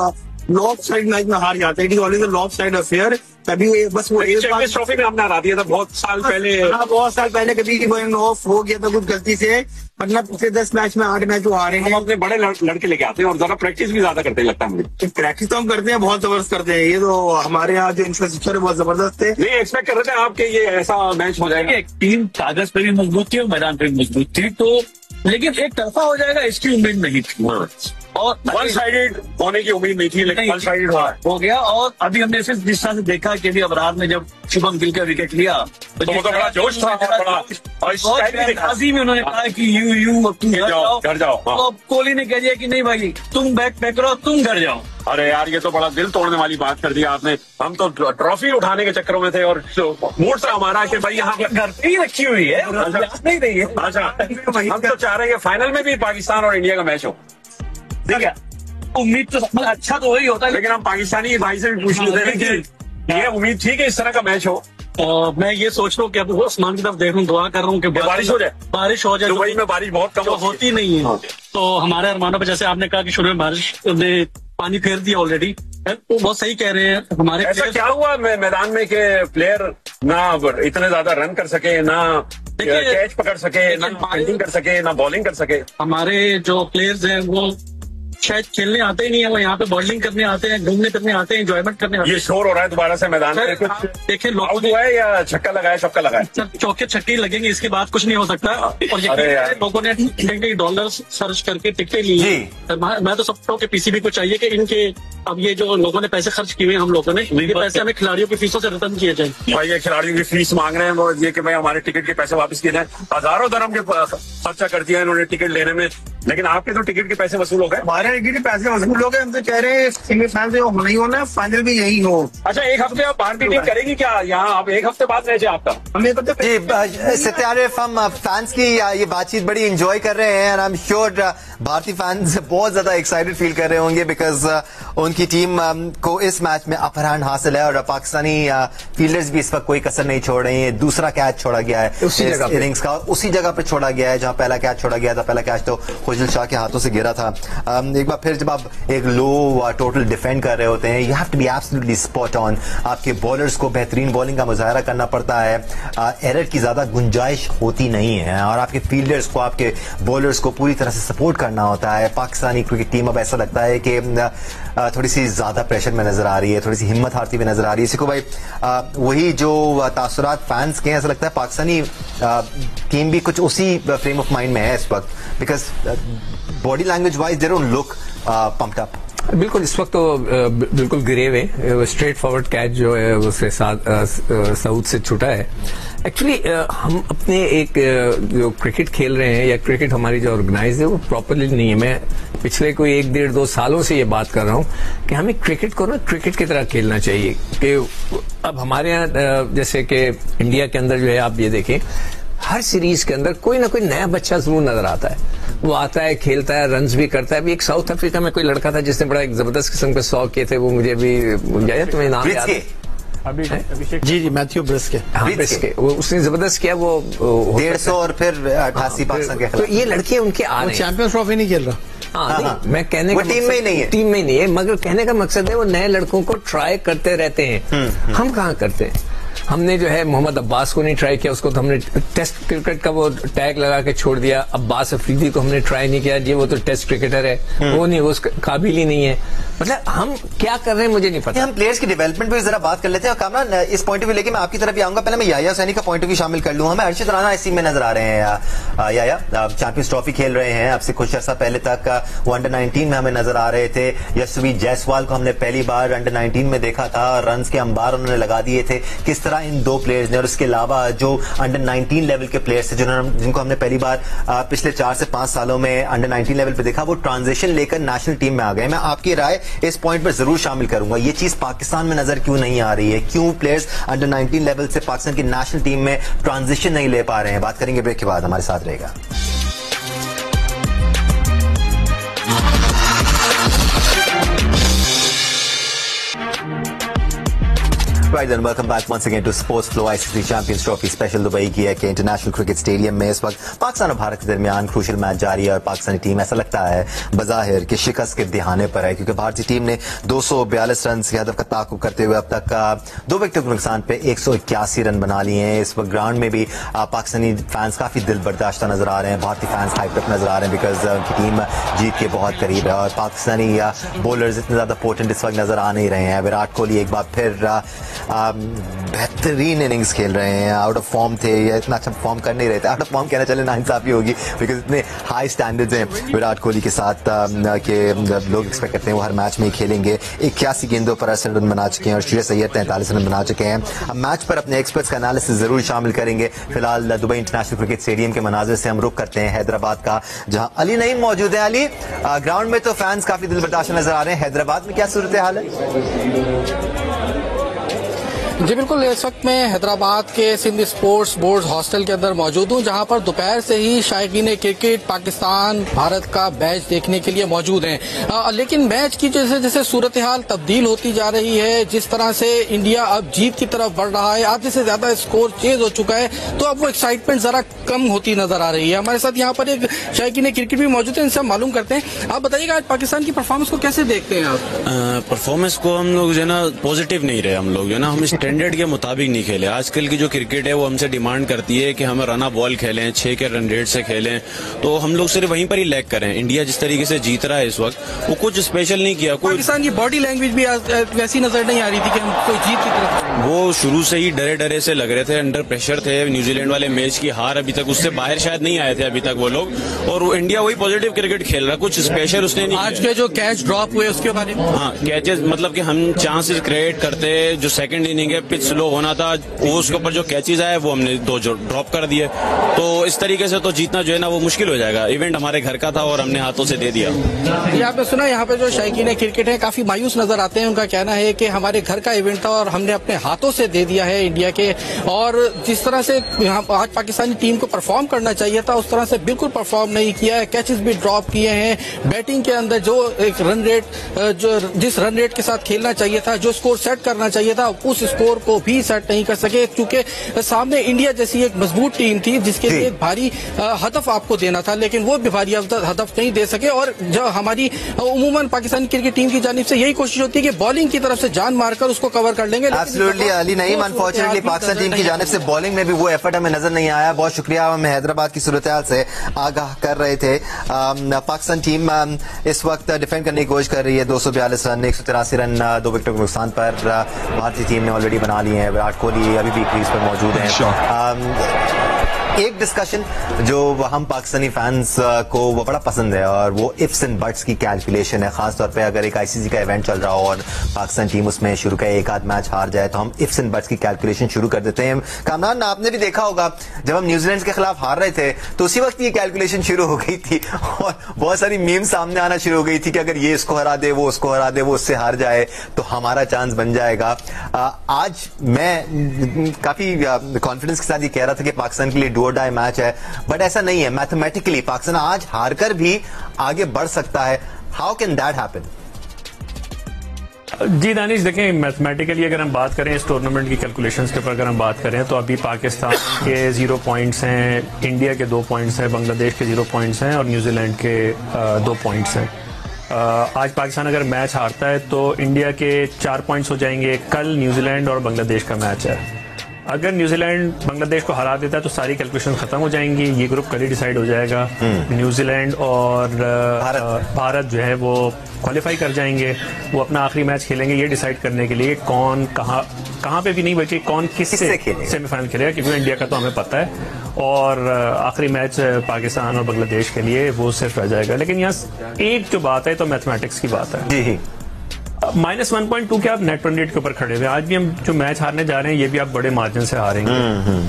लॉफ साइड मैच में हार जाते हैं। It is always a loaf side affair. कभी बस वो एक बार ट्रॉफी में हमने हरा दिया था बहुत साल पहले। बहुत साल पहले कभी ऑफ हो गया था कुछ गलती से, वरना पिछले 10 मैच में 8 मैच वो हारे हैं। हम अपने बड़े लड़के लेके आते हैं और ज्यादा प्रैक्टिस भी ज्यादा करते हैं लगता है मुझे। प्रैक्टिस तो हम करते हैं, बहुत जबरदस्त करते हैं। ये तो हमारे यहाँ जो इंफ्रास्ट्रक्चर है बहुत जबरदस्त है। नहीं एक्सपेक्ट कर रहे थे आपके ये ऐसा मैच हो जाएगा। टीम कागज पे भी मजबूत थी और मैदान पे भी मजबूत थी, तो लेकिन एक तरफा हो जाएगा इसकी उम्मीद नहीं थी और वन साइडेड होने की उम्मीद नहीं थी, लेकिन वन साइडेड हो गया। और अभी हमने सिर्फ जिस तरह से देखा कि अभी अबरार ने जब शुभम गिल का विकेट लिया तो वो तो बड़ा जोश था बड़ा, और काजी में उन्होंने कहा कि यू अब तुम घर जाओ। तो कोहली ने कह दिया कि नहीं भाई तुम बैक पैक करो, तुम घर जाओ। अरे यार ये तो बड़ा दिल तोड़ने वाली बात कर दी आपने। हम तो ट्रॉफी उठाने के चक्करों में थे और मूड था हमारा कि भाई यहाँ घर पे ही रखी हुई है, नहीं रही है। अच्छा हम तो चाह रहे हैं फाइनल में भी पाकिस्तान और इंडिया का मैच हो, ठीक है। उम्मीद तो मतलब अच्छा तो वही होता है, लेकिन हम पाकिस्तानी भाई से भी पूछ लेते हैं कि ये उम्मीद थी कि इस तरह का मैच हो। मैं ये सोच रहा हूँ कि अब वो आसमान की तरफ देख रहा हूँ, दुआ कर रहा हूँ कि बारिश हो जाए। बारिश हो जाए। दुबई में बारिश बहुत कम होती नहीं है, तो हमारे अरमानों पे जैसे आपने कहा कि शुरू में बारिश ने पानी फेर दिया ऑलरेडी, तो बहुत सही कह रहे हैं हमारे। ऐसा क्या हुआ मैदान में कि प्लेयर ना इतने ज्यादा रन कर सके, ना कैच पकड़ सके, ना फील्डिंग कर सके, ना बॉलिंग कर सके? हमारे जो प्लेयर्स हैं वो शायद खेलने आते ही नहीं है, वो यहाँ पे बॉलिंग करने आते हैं, घूमने करने आते हैं, एंजॉयमेंट करने आते हैं। ये शोर हो रहा है दोबारा से मैदान में, कुछ देखिए आउट हुआ है या छक्का लगाया, चौका लगाया? सर चौके छक्के लगेंगे, इसके बाद कुछ नहीं हो सकता। और लोगों ने डॉलर सर्च करके टिकटें ली। मैं तो समझता हूँ कि पीसीबी को चाहिए कि इनके अब ये जो लोगों ने पैसे खर्च किए हम लोगों ने, ये पैसे हमें खिलाड़ियों की फीसों से रिटर्न किए जाए। भाई ये खिलाड़ियों की फीस मांग रहे हैं वो, ये कि भाई हमारे टिकट के पैसे वापस किए जाए। हजारों दरम के खर्चा कर दिया इन्होंने टिकट लेने में, लेकिन आपके तो टिकट के पैसे वसूल हो गए। हमारे टिकट के पैसे वसूल हो गए। हम तो कह रहे हैं सेमीफाइनल से होना ही होना है, फाइनल भी यही हो। अच्छा एक हफ्ते आप भारतीय टीम करेगी क्या यहाँ? आप एक हफ्ते बाद मैच है आपका? हमें सत्यारिफ, हम फैंस की ये बातचीत बड़ी एंजॉय कर रहे हैं, आई एम श्योर भारतीय फैंस बहुत ज्यादा एक्साइटेड फील कर रहे होंगे बिकॉज उनकी टीम को इस मैच में अपहरण हासिल है और पाकिस्तानी फील्डर्स भी इस वक्त कोई कसर नहीं छोड़ रहे हैं। दूसरा कैच छोड़ा गया है उसी जगह इनिंग्स का, उसी जगह पे छोड़ा गया है जहां पहला कैच छोड़ा गया था। पहला कैच तो खुजल शाह के हाथों से गिरा था। एक बार फिर जब आप एक लो टोटल डिफेंड कर रहे होते हैं, you have to be absolutely spot on. आपके बॉलर्स को बेहतरीन बॉलिंग का मुजाहरा करना पड़ता है, एरर की ज्यादा गुंजाइश होती नहीं है और आपके फील्डर्स को, आपके बॉलर्स को पूरी तरह से सपोर्ट करना होता है। पाकिस्तानी क्रिकेट टीम अब ऐसा लगता है कि थोड़ी सी ज्यादा प्रेशर में नजर आ रही है, थोड़ी सी हिम्मत हारती हुई नजर आ रही है। इसी को भाई वही जो तासुरात फैंस के, ऐसा लगता है पाकिस्तानी टीम भी कुछ उसी फ्रेम ऑफ माइंड में है इस वक्त, because body language wise they don't look pumped up. बिल्कुल इस वक्त तो बिल्कुल गिरे हुए स्ट्रेट फॉरवर्ड कैच जो है उसके साथ सऊद से छूटा है। एक्चुअली हम अपने एक जो क्रिकेट खेल रहे हैं या क्रिकेट हमारी जो ऑर्गेनाइज है वो प्रॉपरली नहीं है। मैं पिछले कोई 1-1.5-2 सालों से ये बात कर रहा हूँ कि हमें क्रिकेट को ना क्रिकेट की तरह खेलना चाहिए। कि अब हमारे यहाँ जैसे कि इंडिया के अंदर जो है आप ये देखें, हर सीरीज के अंदर कोई ना कोई नया बच्चा जरूर नजर आता है। वो आता है, खेलता है, रन्स भी करता है। अभी एक साउथ अफ्रीका में कोई लड़का था जिसने बड़ा एक जबरदस्त किस्म के 100 किए थे, वो मुझे भी तुम्हें नाम याद है? जी मैथ्यू ब्रिस्के। हाँ ब्रिस्के, वो उसने जबरदस्त किया। वो 150 और फिर 88 पाकिस्तान के खिलाफ। तो ये लड़के उनके आ रहे हैं। चैंपियंस ट्रॉफी नहीं खेल रहा। हाँ, मैं कहने का टीम में ही नहीं है, टीम में ही नहीं है, मगर कहने का मकसद है वो नए लड़कों को ट्राई करते रहते हैं। हम कहाँ करते हैं? हमने जो है मोहम्मद अब्बास को नहीं ट्राई किया, उसको तो हमने टेस्ट क्रिकेट का वो टैग लगा के छोड़ दिया। अब्बास अफरीदी को हमने ट्राई नहीं किया, जी वो तो टेस्ट क्रिकेटर है, वो नहीं, वो उस काबिल ही नहीं है। मतलब हम क्या कर रहे हैं मुझे नहीं पता। हम प्लेयर्स की डेवलपमेंट पे जरा बात कर लेते हैं। और कामरान, इस पॉइंट ऑफ व्यू लेके मैं आपकी तरफ आऊंगा। पहले मैं याया सैनी का पॉइंट ऑफ व्यू शामिल कर लूँ। हमें अर्शद राना इस टीम में नजर आ रहे हैं। याया चैंपियंस ट्रॉफी खेल रहे हैं, अब से कुछ अर्सा पहले तक वो अंडर 19 में हमें नजर आ रहे थे। यशस्वी जायसवाल को हमने पहली बार अंडर 19 में देखा था, रन के अंबार उन्होंने लगा दिए थे। किस तरह इन दो प्लेयर्स ने, और उसके अलावा जो अंडर 19 लेवल के प्लेयर्स थे जिनको हमने पहली बार पिछले 4 से 5 सालों में अंडर 19 लेवल पे देखा, वो ट्रांजिशन लेकर नेशनल टीम में आ गए। मैं आपकी राय इस पॉइंट पर जरूर शामिल करूंगा। ये चीज पाकिस्तान में नजर क्यों नहीं आ रही है? क्यों प्लेयर्स अंडर 19 लेवल से पाकिस्तान की नेशनल टीम में ट्रांजिशन नहीं ले पा रहे हैं? बात करेंगे ब्रेक के बाद, हमारे साथ रहेगा। Right then, welcome back once again to Sports Flow ICC Champions Trophy Special Dubai की है कि इंटरनेशनल क्रिकेट स्टेडियम में इस वक्त पाकिस्तान और भारत के दरमियान क्रूशियल मैच जारी है और पाकिस्तानी टीम ऐसा लगता है बज़ाहिर कि शिकस्त के दिहाने पर है, क्योंकि भारतीय टीम ने 242 रन के हदफ का ताक़ुब करते हुए अब तक 2 विकेटों के नुकसान पे 181 रन बना लिए हैं। इस वक्त ग्राउंड में भी पाकिस्तानी फैंस काफी दिल बर्दाश्त नजर आ रहे हैं, भारतीय फैंस हाइप अप नजर आ रहे हैं बिकॉज उनकी टीम जीत के बहुत करीब है और पाकिस्तानी बॉलर्स इतने ज्यादा पोटेंट इस वक्त नजर आ नहीं रहे हैं। विराट कोहली एक बार फिर बेहतरीन इनिंग्स खेल रहे हैं, आउट ऑफ फॉर्म थे या इतना अच्छा फॉर्म कर नहीं रहे थे, आउट ऑफ फॉर्म कहना चले नाइंसाफी होगी बिकॉज इतने हाई स्टैंडर्ड्स हैं विराट कोहली के साथ के लोग एक्सपेक्ट करते हैं वो हर मैच में ही खेलेंगे। 81 गेंदों पर 80 रन बना चुके हैं और श्रेयस अय्यर 43 रन बना चुके हैं। अब मैच पर अपने एक्सपर्ट्स का एनालिसिस जरूर शामिल करेंगे। फिलहाल दुबई इंटरनेशनल क्रिकेट स्टेडियम के मनाजिर से हम रुख करते हैं हैदराबाद का, जहां अली नईम मौजूद है। अली, ग्राउंड में तो फैंस काफी दिल बर्दाश्त नजर आ रहे हैं, हैदराबाद में क्या सूरत हाल है? जी बिल्कुल, इस वक्त मैं हैदराबाद के सिंध स्पोर्ट्स बोर्ड हॉस्टल के अंदर मौजूद हूं, जहां पर दोपहर से ही शायकीन क्रिकेट पाकिस्तान भारत का मैच देखने के लिए मौजूद हैं। लेकिन मैच की जैसे जैसे सूरत हाल तब्दील होती जा रही है, जिस तरह से इंडिया अब जीत की तरफ बढ़ रहा है, आधे से ज्यादा स्कोर चेज हो चुका है, तो अब वो एक्साइटमेंट जरा कम होती नजर आ रही है। हमारे साथ यहाँ पर एक शायकीन क्रिकेट भी मौजूद है, इनसे हम मालूम करते हैं। आप बताइएगा आज पाकिस्तान की परफॉर्मेंस को कैसे देखते हैं आप? परफॉर्मेंस को हम लोग जो है ना पॉजिटिव नहीं रहे, हम लोग जो है ना हम स्टैंडर्ड के मुताबिक नहीं खेले। आजकल की जो क्रिकेट है वो हमसे डिमांड करती है कि हम रन बॉल खेलें, 6 के रन रेट से खेलें, तो हम लोग सिर्फ वहीं पर ही लैग करें। इंडिया जिस तरीके से जीत रहा है इस वक्त वो कुछ स्पेशल नहीं किया। पाकिस्तान की बॉडी लैंग्वेज भी वैसी नजर नहीं आ रही थी कि हम कोई जीत की तरफ, वो शुरू से ही डरे डरे से लग रहे थे, अंडर प्रेशर थे। न्यूजीलैंड वाले मैच की हार अभी तक उससे बाहर शायद नहीं आए थे अभी तक वो लोग, और वो इंडिया वही पॉजिटिव क्रिकेट खेल रहा, कुछ स्पेशल उसने नहीं। आज के जो कैच ड्रॉप हुए उसके बारे में, हाँ कैचेस मतलब कि हम चांसेस क्रिएट करते, जो सेकंड इनिंग है पिच स्लो होना था, वो उसके ऊपर जो कैचेज आए वो हमने 2 ड्रॉप कर दिए, तो इस तरीके से तो जीतना जो है ना वो मुश्किल हो जाएगा। इवेंट हमारे घर का था और हमने हाथों से दे दिया। ये आपने सुना, यहाँ पे जो शायकीन क्रिकेट है काफी मायूस नजर आते हैं। उनका कहना है कि हमारे घर का इवेंट था और हमने अपने हाथों से दे दिया है इंडिया के, और जिस तरह से आज पाकिस्तानी टीम को परफॉर्म करना चाहिए था उस तरह से बिल्कुल परफॉर्म नहीं किया है। कैचेस भी ड्रॉप किए हैं, बैटिंग के अंदर जो एक रन रेट जो जिस रन रेट के साथ खेलना चाहिए था, जो स्कोर सेट करना चाहिए था, उस स्कोर को भी सेट नहीं कर सके, क्योंकि सामने इंडिया जैसी एक मजबूत टीम थी जिसके लिए एक भारी हदफ आपको देना था, लेकिन वो भी भारी हदफ नहीं दे सके। और जो हमारी उमूमन पाकिस्तानी क्रिकेट टीम की जानिब से यही कोशिश होती है कि बॉलिंग की तरफ से जान मारकर उसको कवर कर लेंगे। Absolutely Ali Naeem, unfortunately Pakistan team की जानिब से बॉलिंग में भी वो एफर्ट हमें नजर नहीं आया। बहुत शुक्रिया, हमें हैदराबाद की सूरत हाल से आगाह कर रहे थे। पाकिस्तान टीम इस वक्त डिफेंड करने की कोशिश कर रही है, 242 रन 183 रन 2 विकेटों के नुकसान पर भारतीय टीम ने ऑलरेडी बना लिए हैं। विराट कोहली अभी भी क्रीज पर मौजूद हैं। एक डिस्कशन जो हम पाकिस्तानी फैंस को वो बड़ा पसंद है और वो इफ्स एंड बट्स की कैलकुलेशन है, खासतौर पे अगर एक आईसीसी का इवेंट चल रहा हो और पाकिस्तान टीम उसमें शुरू का एक आध मैच हार जाए तो हम इफ्स एंड बट्स की कैलकुलेशन शुरू कर देते हैं। कामरान, आपने भी देखा होगा जब हम न्यूजीलैंड के खिलाफ हार रहे थे तो उसी वक्त ये कैलकुलेशन शुरू हो गई थी और बहुत सारी मीम सामने आना शुरू हो गई थी कि अगर ये इसको हरा दे, वो उसको हरा दे, वो उससे हार जाए तो हमारा चांस बन जाएगा। आज मैं काफी कॉन्फिडेंस के साथ ये कह रहा था कि पाकिस्तान के लिए डू और डाई मैच है, बट ऐसा नहीं है। मैथमेटिकली पाकिस्तान आज हारकर भी आगे बढ़ सकता है। How can that happen? जी दानिश, देखें मैथमेटिकली अगर हम बात करें इस टूर्नामेंट की कैलकुलेशंस के ऊपर अगर हम बात करें तो अभी पाकिस्तान के 0 पॉइंट्स हैं, इंडिया के 2 पॉइंट्स हैं, बांग्लादेश के 0 पॉइंट्स हैं और न्यूजीलैंड के 2 पॉइंट्स हैं। आज पाकिस्तान अगर मैच हारता है तो इंडिया के 4 पॉइंट्स हो जाएंगे। कल न्यूजीलैंड और बांग्लादेश का मैच है। अगर न्यूजीलैंड बांग्लादेश को हरा देता है तो सारी कैलकुलेशन खत्म हो जाएंगी, ये ग्रुप कल ही डिसाइड हो जाएगा। न्यूजीलैंड और भारत जो है वो क्वालिफाई कर जाएंगे, वो अपना आखिरी मैच खेलेंगे ये डिसाइड करने के लिए कौन कहाँ पे भी नहीं बल्कि कौन किससे सेमीफाइनल खेलेगा, क्योंकि इंडिया का तो हमें पता है और आखिरी मैच पाकिस्तान और बांग्लादेश के लिए वो सिर्फ रह जाएगा। लेकिन यहाँ एक जो बात है तो मैथमेटिक्स की बात है। जी -1.2 के आप नेट रन रेट के ऊपर खड़े हुए। आज भी हम जो मैच हारने जा रहे हैं ये भी आप बड़े मार्जिन से हारेंगे।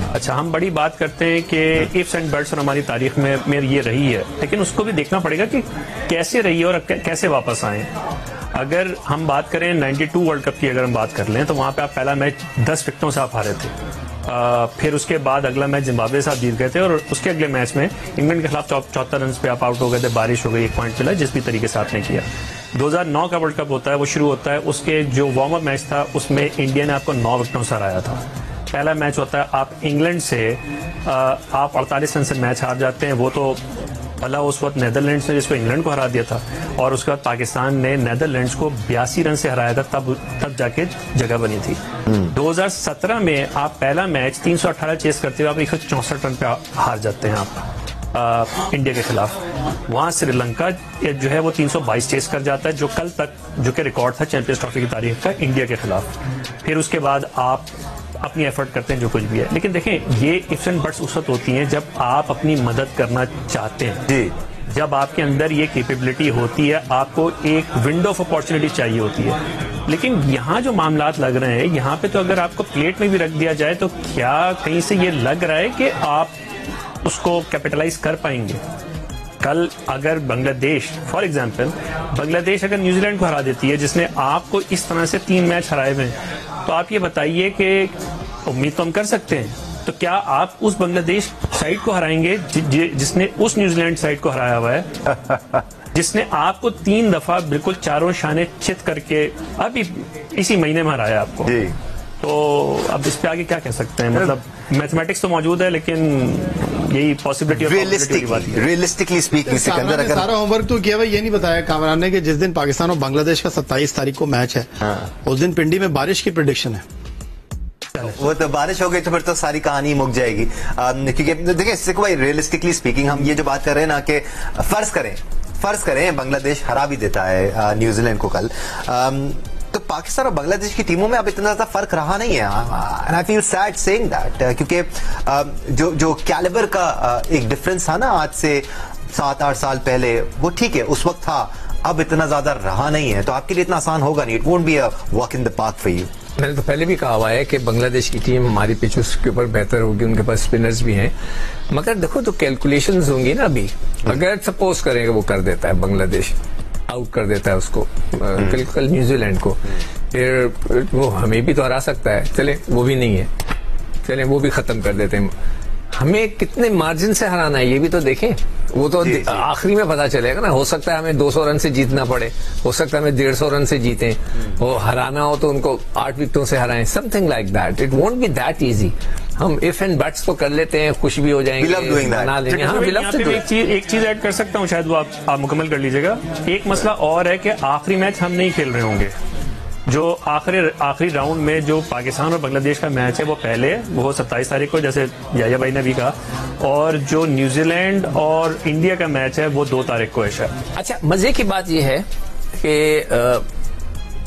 अच्छा, हम बड़ी बात करते हैं कि इफ्स एंड बट्स और हमारी तारीख में ये रही है, लेकिन उसको भी देखना पड़ेगा कि कैसे रही है और कैसे वापस आए। अगर हम बात करें 92 वर्ल्ड कप की अगर हम बात कर लें तो वहां पे आप पहला मैच 10 विकेटों से आप हारे थे, फिर उसके बाद अगला मैच जिम्बाब्वे से आप जीत गए थे और उसके अगले मैच में इंग्लैंड के खिलाफ 74 रन पे आप आउट हो गए थे, बारिश हो गई, 1 पॉइंट मिला जिस भी तरीके से आपने किया। 2009 का वर्ल्ड कप होता है, वो शुरू होता है, उसके जो वार्म अप मैच था उसमें इंडिया ने आपको 9 विकेटों से हराया था। पहला मैच होता है आप इंग्लैंड से, आप 48 रन से मैच हार जाते हैं। वो तो भला उस वक्त नेदरलैंड्स ने जिसको इंग्लैंड को हरा दिया था, और उसके बाद पाकिस्तान ने नेदरलैंड्स को 82 रन से हराया था, तब जाके जगह बनी थी। 2017 में आप पहला मैच 318 चेस करते हुए आप 164 रन पे हार जाते हैं आप इंडिया के खिलाफ। वहां श्रीलंका जो है वो 322 चेस कर जाता है, जो कल तक जो कि रिकॉर्ड था चैंपियंस ट्रॉफी की तारीख का इंडिया के खिलाफ। फिर उसके बाद आप अपनी एफर्ट करते हैं जो कुछ भी है, लेकिन देखें ये इफ्स एंड बट्स उस वक्त होती हैं जब आप अपनी मदद करना चाहते हैं जी। जब आपके अंदर ये कैपेबिलिटी होती है, आपको एक विंडो ऑफ अपॉर्चुनिटी चाहिए होती है। लेकिन यहाँ जो मामलात लग रहे हैं, यहाँ पे तो अगर आपको प्लेट में भी रख दिया जाए तो क्या कहीं से ये लग रहा है कि आप उसको कैपिटलाइज कर पाएंगे? कल अगर बांग्लादेश फॉर एग्जांपल, बांग्लादेश अगर न्यूजीलैंड को हरा देती है जिसने आपको इस तरह से 3 मैच हराए हुए, तो आप ये बताइए कि उम्मीद तो हम कर सकते हैं, तो क्या आप उस बांग्लादेश साइड को हराएंगे जिसने उस न्यूजीलैंड साइड को हराया हुआ है, जिसने आपको 3 दफा बिल्कुल चारों शाने चित करके अभी इसी महीने में हराया आपको? तो अब इस पे आगे क्या कह सकते हैं? मतलब मैथमेटिक्स तो मौजूद है, लेकिन यही पॉसिबिलिटी रियलिस्टिकली स्पीकिंग सिकंदर, अगर सारा होमवर्क तो किया, भाई ये नहीं बताया कामरान ने कि जिस दिन पाकिस्तान और बांग्लादेश का 27 तारीख को मैच है, उस दिन पिंडी में बारिश की प्रेडिक्शन है। वो तो बारिश हो गई तो फिर तो सारी कहानी मुक जाएगी, क्योंकि देखिए भाई रियलिस्टिकली स्पीकिंग हम ये जो बात कर रहे हैं ना कि फर्ज करें बांग्लादेश हरा भी देता है न्यूजीलैंड को कल, तो पाकिस्तान और बांग्लादेश की टीमों में अब इतना ज्यादा फर्क रहा नहीं है। And I feel sad saying that, क्योंकि जो कैलिबर का एक डिफरेंस था ना आज से 7-8 साल पहले, वो ठीक है उस वक्त था, अब इतना ज्यादा रहा नहीं है, तो आपके लिए इतना आसान होगा नहीं। It won't be a walk in the park for you. मैंने तो पहले भी कहा हुआ है कि बांग्लादेश की टीम हमारी पिचों के ऊपर बेहतर होगी, उनके पास स्पिनर्स भी हैं, मगर देखो तो कैलकुलेशंस होंगी ना। अभी अगर सपोज करें कि वो कर देता है, बांग्लादेश आउट कर देता है उसको कल न्यूजीलैंड को, फिर वो हमें भी तो हरा सकता है, चले वो भी नहीं है, चले वो भी खत्म कर देते हैं। हमें कितने मार्जिन से हराना है ये भी तो देखें, वो तो आखिरी में पता चलेगा ना। हो सकता है हमें 200 रन से जीतना पड़े, हो सकता है हमें 150 रन से जीतें, वो हराना हो तो उनको 8 विकेटों से हराएं, something like that. It won't be that easy. हम इफ एंड बट्स तो कर लेते हैं, खुश भी हो जाएंगे, बना लेंगे। हाँ, एक चीज ऐड कर सकता हूँ, शायद वो आप मुकम्मल कर लीजिएगा। एक मसला और है कि आखिरी मैच हम नहीं खेल रहे होंगे। जो आखिरी राउंड में जो पाकिस्तान और बांग्लादेश का मैच है वो पहले, वो 27 तारीख को, जैसे याया भाई ने भी कहा, और जो न्यूजीलैंड और इंडिया का मैच है वो 2 तारीख को है शायद। अच्छा, मजे की बात यह है कि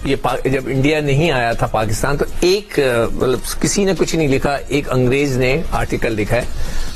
जब इंडिया नहीं आया था पाकिस्तान, तो एक मतलब किसी ने कुछ नहीं लिखा, एक अंग्रेज ने आर्टिकल लिखा है,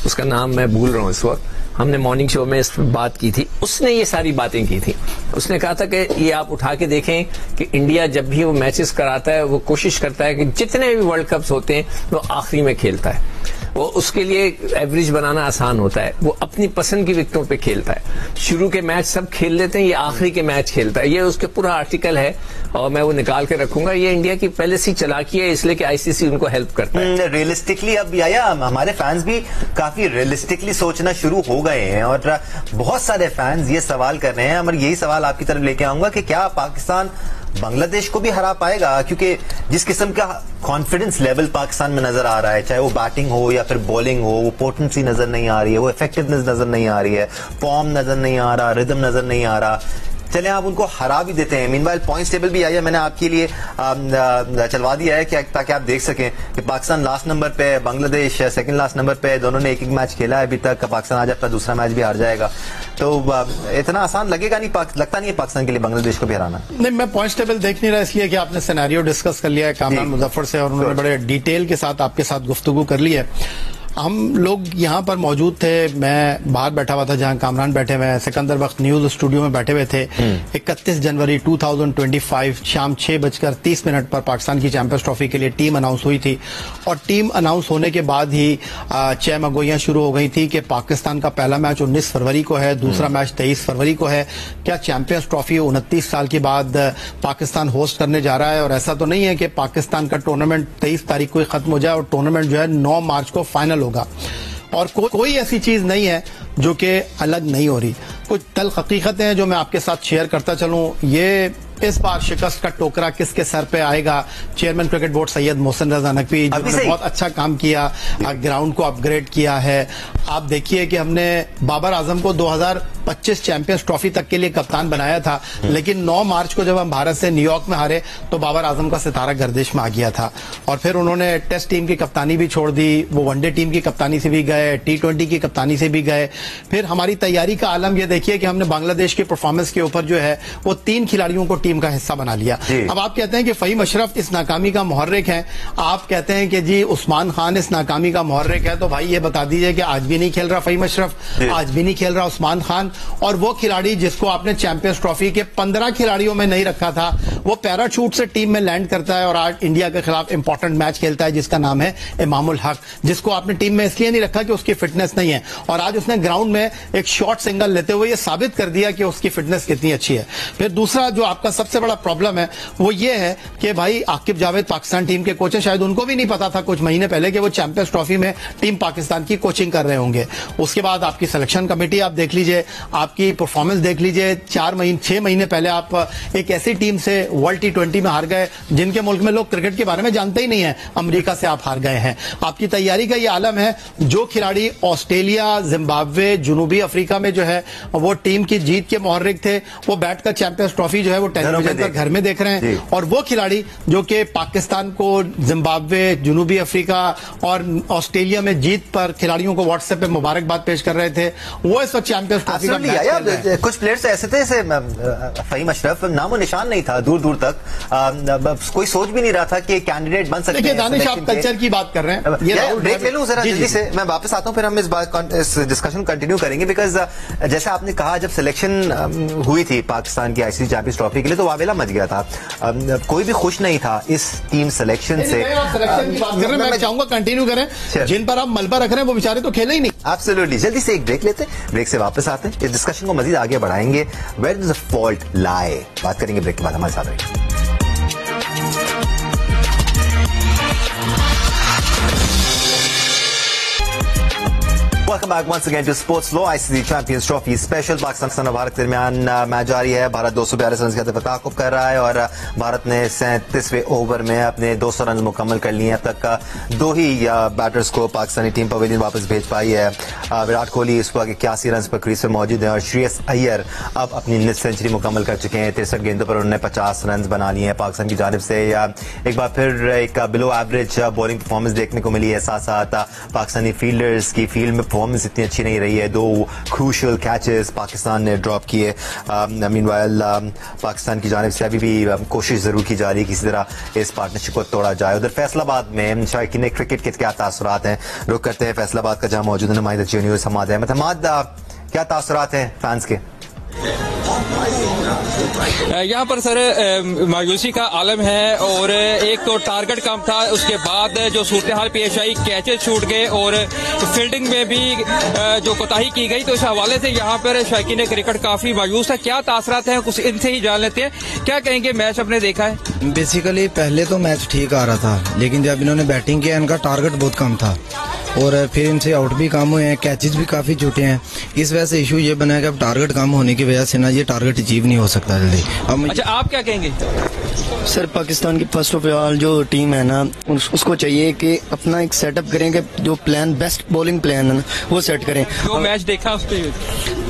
उसका नाम मैं भूल रहा हूँ इस वक्त, हमने मॉर्निंग शो में इस पर बात की थी, उसने ये सारी बातें की थी। उसने कहा था कि ये आप उठा के देखें कि इंडिया जब भी वो मैचेस कराता है, वो कोशिश करता है कि जितने भी वर्ल्ड कप्स होते हैं वो आखिरी में खेलता है। वो उसके लिए एवरेज बनाना आसान होता है, वो अपनी पसंद की विकेटों पे खेलता है। शुरू के मैच सब खेल लेते हैं, ये आखिरी के मैच खेलता है। ये उसके पूरा आर्टिकल है और मैं वो निकाल के रखूंगा। ये इंडिया की पहले से चालाकी है, इसलिए कि आईसीसी उनको हेल्प करता है। रियलिस्टिकली अब आया, हमारे फैंस भी काफी रियलिस्टिकली सोचना शुरू हो गए हैं और बहुत सारे फैंस ये सवाल कर रहे हैं, और यही सवाल आपकी तरफ लेके आऊंगा कि क्या पाकिस्तान बांग्लादेश को भी हरा पाएगा? क्योंकि जिस किस्म का कॉन्फिडेंस लेवल पाकिस्तान में नजर आ रहा है, चाहे वो बैटिंग हो या फिर बॉलिंग हो, वो पोटेंसी नजर नहीं आ रही है, वो इफेक्टिवनेस नजर नहीं आ रही है, फॉर्म नजर नहीं आ रहा, रिदम नजर नहीं आ रहा। चले आप उनको हरा भी देते हैं। मीनवाइल पॉइंट्स टेबल भी आया, मैंने आपके लिए चलवा दिया है कि ताकि आप देख सकें कि पाकिस्तान लास्ट नंबर पे, बांग्लादेश सेकंड लास्ट नंबर पे, दोनों ने एक मैच खेला है अभी तक। पाकिस्तान आज अपना दूसरा मैच भी हार जाएगा, तो इतना आसान लगेगा नहीं, लगता नहीं है पाकिस्तान के लिए बांग्लादेश को भी हराना। नहीं, मैं पॉइंट्स टेबल देख नहीं रहा, इसलिए कि आपने सिनेरियो डिस्कस कर लिया है कामरान मुजफ्फर से और उन्होंने बड़े डिटेल के साथ आपके साथ गुफ्तगू कर ली है। हम लोग यहाँ पर मौजूद थे, मैं बाहर बैठा हुआ था जहाँ कामरान बैठे हुए हैं, सिकंदर वक्त न्यूज स्टूडियो में बैठे हुए थे। 31 जनवरी 2025 शाम 6:30 पर पाकिस्तान की चैंपियंस ट्रॉफी के लिए टीम अनाउंस हुई थी और टीम अनाउंस होने के बाद ही चहमगोइयां शुरू हो गई थी कि पाकिस्तान का पहला मैच 19 फरवरी को है, दूसरा मैच 23 फरवरी को है। क्या चैंपियंस ट्रॉफी 29 साल के बाद पाकिस्तान होस्ट करने जा रहा है? और ऐसा तो नहीं है कि पाकिस्तान का टूर्नामेंट 23 तारीख को ही खत्म हो जाए और टूर्नामेंट जो है 9 मार्च को फाइनल होगा। और कोई ऐसी चीज नहीं है जो कि अलग नहीं हो रही। कुछ तल्ख हकीकतें हैं जो मैं आपके साथ शेयर करता चलूं। ये इस बार शिकस्त का टोकरा किसके सर पे आएगा? Chairman cricket board Syed Mohsin Raza Naqvi जिन्होंने बहुत अच्छा काम किया, ग्राउंड को अपग्रेड किया है। आप देखिए कि हमने बाबर आजम को 2025 चैंपियंस ट्रॉफी तक के लिए कप्तान बनाया था, लेकिन 9 मार्च को जब हम भारत से न्यूयॉर्क में हारे तो बाबर आजम का सितारा गर्दिश में आ गया था। और फिर उन्होंने टेस्ट टीम की कप्तानी भी छोड़ दी, वो वनडे टीम की कप्तानी से भी गए, T20 की कप्तानी से भी गए। फिर हमारी तैयारी का आलम ये देखिए कि हमने बांग्लादेश की परफॉर्मेंस के ऊपर जो है वो 3 खिलाड़ियों को टीम का हिस्सा बना लिया। अब आप कहते हैं कि फहीम अशरफ इस नाकामी का मुहर्रिक है, आप कहते हैं कि जी उस्मान खान इस नाकामी का मुहर्रिक है, तो भाई ये बता दीजिए कि आज भी नहीं खेल रहा फहीम अशरफ, आज भी नहीं खेल रहा उस्मान खान, और वो खिलाड़ी जिसको आपने चैंपियंस ट्रॉफी के 15 खिलाड़ियों में नहीं रखा था वो पैराशूट से टीम में लैंड करता है और आज इंडिया के खिलाफ इंपॉर्टेंट मैच खेलता है जिसका नाम है इमामुल हक, जिसको आपने टीम में इसलिए नहीं रखा कि उसकी फिटनेस नहीं है, और आज उसने ग्राउंड में एक शॉर्ट सिंगल लेते हुए ये साबित कर दिया कि उसकी फिटनेस कितनी अच्छी है। फिर दूसरा जो आपका सबसे बड़ा प्रॉब्लम है वो ये है कि भाई आकिब जावेद पाकिस्तान टीम के कोच हैं, शायद उनको भी नहीं पता था कुछ महीने पहले कि वो चैंपियंस ट्रॉफी में टीम पाकिस्तान की कोचिंग कर रहे होंगे। उसके बाद आपकी सिलेक्शन कमेटी आप देख लीजिए, आपकी परफॉर्मेंस देख लीजिए, 6 महीने पहले आप एक ऐसी टीम से वर्ल्ड T20 में हार गए जिनके मुल्क में लोग क्रिकेट के बारे में जानते ही नहीं है, अमेरिका से आप हार गए हैं। आपकी तैयारी का ये आलम है, जो खिलाड़ी ऑस्ट्रेलिया, जिम्बाब्वे, जनूबी अफ्रीका में जो है वो टीम की जीत के मुहर्रिक थे, वो बैठकर चैंपियंस ट्रॉफी जो है वो टेलीविजन पर घर में देख रहे हैं, और वो खिलाड़ी जो कि पाकिस्तान को जिम्बाब्वे, जनूबी अफ्रीका और ऑस्ट्रेलिया में जीत पर खिलाड़ियों को व्हाट्सएप पे मुबारकबाद पेश कर रहे थे, वो इस वक्त चैंपियंस ट्रॉफी का मैच खेल रहे हैं। कुछ प्लेयर्स ऐसे थे जैसे फहीम अशरफ, नामो निशान नहीं था दूर दूर तक, कोई सोच भी नहीं रहा था कि कैंडिडेट बन सकते हैं। देखिए दानिश, आप कल्चर की बात कर रहे हैं, ब्रेक ले लूं जरा जल्दी से, मैं वापस आता हूं, फिर हम इस डिस्कशन कंटिन्यू करेंगे। बिकॉज जैसे आपने कहा, जब सिलेक्शन हुई थी पाकिस्तान की ICC चैंपियंस ट्रॉफी के लिए तो वावेला मच गया था, कोई भी खुश नहीं था इस टीम सिलेक्शन से। मैं चाहूंगा कंटिन्यू करें, जिन पर आप मलबा रख रहे हैं वो बेचारे तो खेले ही नहीं। एब्सोल्युटली, जल्दी से एक ब्रेक लेते हैं, ब्रेक से वापस आते हैं, इस डिस्कशन को मजीद आगे बढ़ाएंगे। वेयर डज द फॉल्ट लाई, बात करेंगे ब्रेक के बाद, हमारे साथ रहिए। Welcome back once again to Sports Law. ICC Champions Trophy Special. Pakistan और भारत के दरमियान मैच जारी है। भारत 242 रन का तआक्कुब कर रहा है और भारत ने 37वें ओवर में अपने 200 रन मुकम्मल कर लिए हैं। अब तक 2 ही बैटर्स को पाकिस्तानी टीम पवेलियन वापस भेज पाई है। विराट कोहली इस वक्त 81 रन पर क्रीज पर मौजूद है और श्रेयस अय्यर अब अपनी निस सेंचुरी मुकम्मल कर चुके हैं। 63 गेंदों पर उन्होंने 50 रन बना लिए हैं। पाकिस्तान की जानिब से एक बार फिर एक बिलो एवरेज बॉलिंग परफॉर्मेंस देखने को मिली है। साथ साथ पाकिस्तानी फील्डर्स की फील्ड में परफॉर्मेंस इतनी अच्छी नहीं रही है। 2 क्रूशियल कैचेस पाकिस्तान ने ड्रॉप किए। मीनवाइल पाकिस्तान की जानिब से अभी भी कोशिश जरूर की जा रही है किसी तरह इस पार्टनरशिप को तोड़ा जाए। उधर फैसलाबाद में शायकीन क्रिकेट के क्या तासुरात हैं, रुक करते हैं फैसलाबाद का, जहां मौजूद नुमाइंदा जियो न्यूज़ हमाद अहमद। हमाद, क्या तासुरात हैं फैंस के? यहाँ पर सर मायूसी का आलम है और एक तो टारगेट कम था, उसके बाद जो सूरत हाल पेश आई, कैचेस छूट गए और फील्डिंग में भी जो कोताही की गई, तो इस हवाले से यहाँ पर शायकीन क्रिकेट काफी मायूस है। क्या तासरात हैं कुछ इनसे ही जान लेते हैं। क्या कहेंगे, मैच अपने देखा है? बेसिकली पहले तो मैच ठीक आ रहा था, लेकिन जब इन्होंने बैटिंग किया इनका टारगेट बहुत कम था और फिर इनसे आउट भी कम हुए हैं, कैचेस भी काफी छूटे हैं। इस वजह से इशू ये बना है कि अब टारगेट कम होने की वजह से ना ये टारगेट अचीव नहीं हो सकता जल्दी। अच्छा, आप क्या कहेंगे? सर, पाकिस्तान की फर्स्ट ऑफ ऑल जो टीम है ना, उसको चाहिए कि अपना एक सेटअप करें कि जो प्लान, बेस्ट बॉलिंग प्लान है ना, वो सेट करें। जो मैच देखा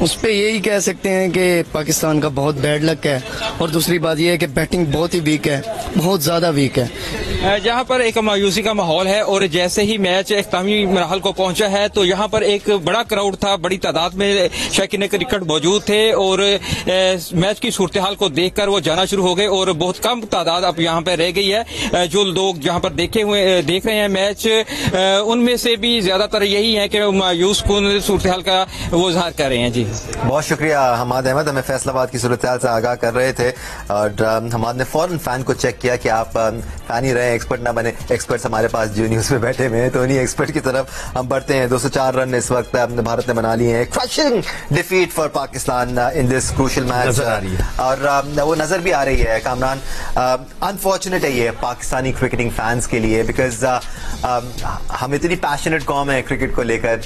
उस पे यही कह सकते हैं कि पाकिस्तान का बहुत बैड लक है और दूसरी बात यह है कि बैटिंग बहुत ही वीक है, बहुत ज्यादा वीक है। जहाँ पर एक मायूसी का माहौल है और जैसे ही मैच इख्तितामी मरहल को पहुंचा है तो यहाँ पर एक बड़ा क्राउड था, बड़ी तादाद में शायकीन क्रिकेट मौजूद थे और मैच की सूरत हाल को देखकर वो जाना शुरू हो गए और बहुत कम तादाद अब यहाँ पर रह गई है। जो लोग जहाँ पर देख रहे हैं मैच, उनमें से भी ज्यादातर यही है कि मायूस कुन सूरत हाल का वो इज़हार कर रहे हैं। जी, बहुत शुक्रिया हमाद अहमद, हमें फैसलाबाद की सूरत हाल से आगाह कर रहे थे और हमाद ने फौरन फैन को चेक किया कि आप फैन ही रहे, एक्सपर्ट ना बने। एक्सपर्ट्स हमारे पास जियो न्यूज़ में बैठे हुए हैं, तो उन्हीं एक्सपर्ट की तरफ तरफ हम बढ़ते हैं। 204 रन इस वक्त भारत ने बना लिए हैं। Crushing defeat for Pakistan in this crucial match और वो नजर भी आ रही है कामरान। अनफॉर्चुनेट है ये पाकिस्तानी क्रिकेटिंग फैंस के लिए, बिकॉज हम इतनी पैशनेट कॉम है क्रिकेट को लेकर।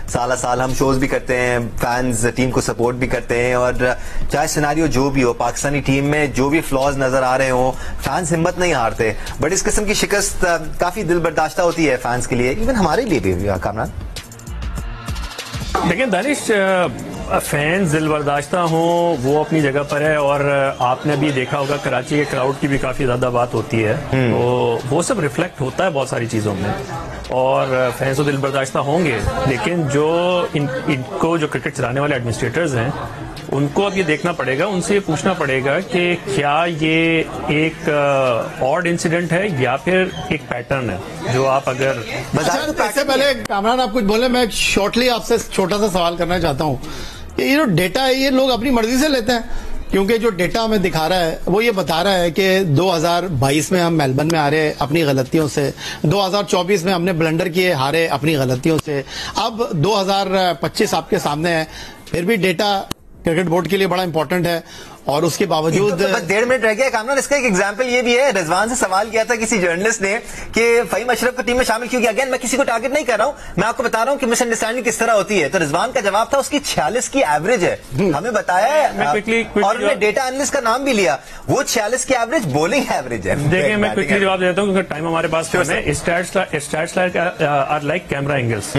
साल हम शोज भी करते हैं, फैंस टीम को सपोर्ट भी करते हैं, और चाहे सिनारियो जो भी हो, पाकिस्तानी टीम में जो भी फ्लॉज नजर आ रहे हो, फैंस हिम्मत नहीं हारते। बट इस किस्म की शिकस्त काफी दिल बर्दाश्ता होती है फैंस के लिए, इवन हमारे लिए भी कामरान। लेकिन दानिश, फैंस दिल बर्दाश्ता हो वो अपनी जगह पर है, और आपने अभी देखा होगा कराची के क्राउड की भी काफी ज्यादा बात होती है, तो वो सब रिफ्लेक्ट होता है बहुत सारी चीजों में, और फैंस तो दिल बर्दाश्ता होंगे। लेकिन जो इनको जो क्रिकेट चलाने वाले एडमिनिस्ट्रेटर्स हैं, उनको अब ये देखना पड़ेगा, उनसे ये पूछना पड़ेगा कि क्या ये एक ऑड इंसिडेंट है या फिर एक पैटर्न है जो आप अगर इससे पहले कामरान आप कुछ बोले, मैं शॉर्टली आपसे छोटा सा सवाल करना चाहता हूँ। ये जो डेटा है ये लोग अपनी मर्जी से लेते हैं, क्योंकि जो डेटा हमें दिखा रहा है वो ये बता रहा है कि 2022 में हम मेलबर्न में हारे अपनी गलतियों से, 2024 में हमने ब्लंडर किए हारे अपनी गलतियों से, अब 2025 आपके सामने है। फिर भी डेटा क्रिकेट बोर्ड के लिए बड़ा इंपॉर्टेंट है, और उसके बावजूद 1.5 मिनट रह गया कामरान। इसका एक एग्जांपल ये भी है, रिजवान से सवाल किया था किसी जर्नलिस्ट ने कि फहीम अशरफ को टीम में शामिल क्यों किया। अगेन मैं किसी को टारगेट नहीं कर रहा हूं, मैं आपको बता रहा हूं कि मिसअंडरस्टैंडिंग किस तरह होती है। तो रिजवान का जवाब था उसकी 46 की एवरेज है, हमें बताया है, और उन्होंने डेटा एनालिस्ट का नाम भी लिया, वो 46 की एवरेज बॉलिंग एवरेज है। देखिए मैं क्विकली जवाब देता हूँ क्योंकि टाइम हमारे पास है। Stats are like camera angles.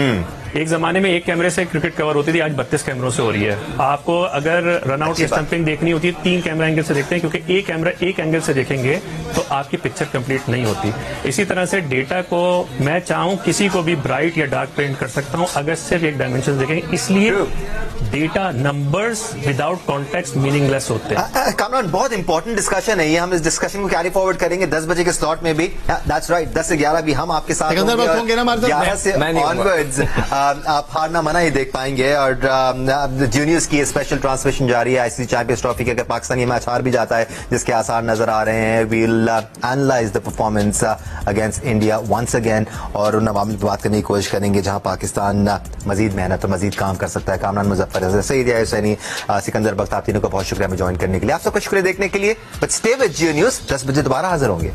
एक जमाने में एक कैमरे से क्रिकेट कवर होती थी, आज 32 कैमरों से हो रही है। आपको अगर रनआउट या स्टंपिंग देखनी होती है 3 कैमरा एंगल से देखते हैं, क्योंकि एक कैमरा एक एंगल से देखेंगे तो आपकी पिक्चर कंप्लीट नहीं होती। इसी तरह से डेटा को मैं चाहूं किसी को भी ब्राइट या डार्क प्रिंट कर सकता हूं अगर सिर्फ एक डायमेंशन देखेंगे, इसलिए data numbers without context meaningless होते हैं। कामरान बहुत इंपॉर्टेंट डिस्कशन है ये, हम इस डिस्कशन को कैरी फॉरवर्ड करेंगे 10 बजे के स्लॉट में भी। दैट्स राइट, 10 से 11 भी हम आपके साथ होंगे, 11 से ऑनवर्ड्स आप हारना मना ही देख पाएंगे। और जूनियर्स की स्पेशल ट्रांसमिशन जारी है आईसीसी चैंपियंस ट्रॉफी के। अगर पाकिस्तान ये मैच हार भी जाता है, जिसके आसार नजर आ रहे हैं, we'll analyse the performance against India once again, और उन अवामिल की बात करने की कोशिश करेंगे जहां पाकिस्तान मजीद मेहनत और मजीद काम कर सकता है। कामरान मुजफ्फर, सईद हुसैनी, सिकंदर बख्त, आप तीनों का बहुत शुक्रिया हमें ज्वाइन करने के लिए। आप सबका शुक्रिया देखने के लिए। But stay with Jio news, 10 बजे दोबारा हाजिर होंगे।